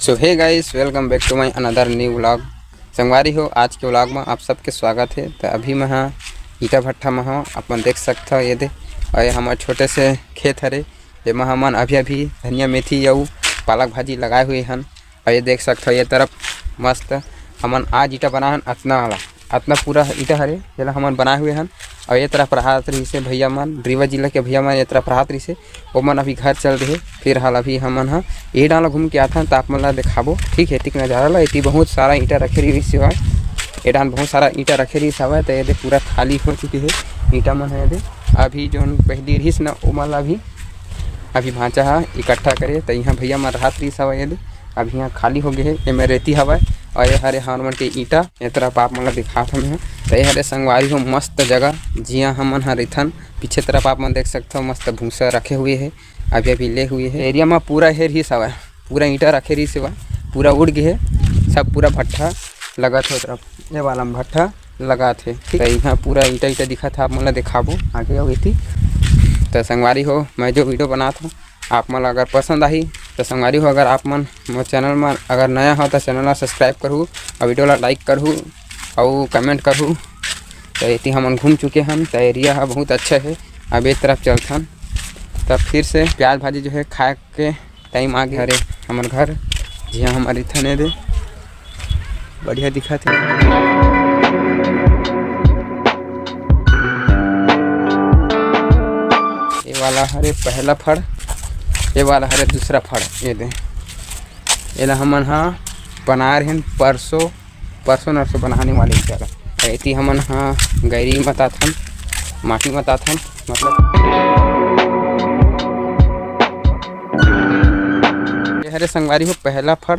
So hey guys, welcome back to my another new vlog. संगवारी हो, आज के व्लॉग में आप सबके स्वागत है। तो अभी मैं हाँ ईटा भट्ठा में हो, अपन देख सकते हो ये दे। और ये हमारे छोटे से खेत हरे, जेमा हमन अभी धनिया मेथी या पालक भाजी लगाए हुए हैं। और ये देख सकते हो ये तरफ मस्त हमन आज ईटा बना हन अतना पूरा ईटा हरे जेला हमन बनाए हुए हैं। और ये तरफ राहत रही से भैया मन, रीवा जिला के भैया मन ये तरफ राहत रही से वो मन अभी घर चल रहे। फिर हाल अभी हमन हाँ ये डाला घूम के आता तो आप मन ला दिखाबो। ठीक है, ठीक नज़ारा ला। इतनी बहुत सारा ईटा रखे रही सिवाय ये डान बहुत सारा ईटा रखे रही हवा। तो ये पूरा खाली हो चुकी है ईटा मन है। ये अभी जो पहली रहीस ना वो मन अभी भांचा है इकट्ठा करे। तो यहाँ भैया मन राहत रही हवा। ये अभी यहाँ खाली हो गए है, ये में रेती हवा। और ये हरे हारमन के ईटा ये तरफ आप मन दिखात हमें। तो ये हरे संगवारी हो मस्त जगह जिया हमन हर इथन पीछे तरफ आप मन देख सकते हो मस्त भूसा रखे हुए है, अभी ले हुए है। एरिया में पूरा हेर ही सवा पूरा ईटा रखे रही सिवा पूरा उड़ गए है सब। पूरा भट्ठा लगा थे तरफ ये वाला भट्ठा लगा थे। ठीक है, यहाँ पूरा ईटा दिखा था, आप मन दिखाबो आगे आओ इति। तो संगवारी हो, मैं जो वीडियो बनाता हूँ आप मन अगर पसंद आई तो संगवारी हो, अगर आप मन मोर चैनल में अगर नया हो तो चैनल ला सब्सक्राइब करूँ और वीडियो ला लाइक करूँ और कमेंट करूँ। तो इतनी हम घूम चुके हैं। तो एरिया है बहुत अच्छा है। अब एक तरफ चलथन तब फिर से प्याज भाजी जो है खाए के टाइम आ गया। अरे हमारे घर जी हाँ हमारे थने दे बढ़िया दिखा थे। ये वाला हरे पहला फड़, ये वाला हरे दूसरा फड़। ये दे ये हमन हाँ बना रहे हैं परसों नरसों बनाने वाले चला। ऐसी हमन हाँ गैरी मताथन माटी मताथन मतलब ये हरे संगवारी हो पहला फड़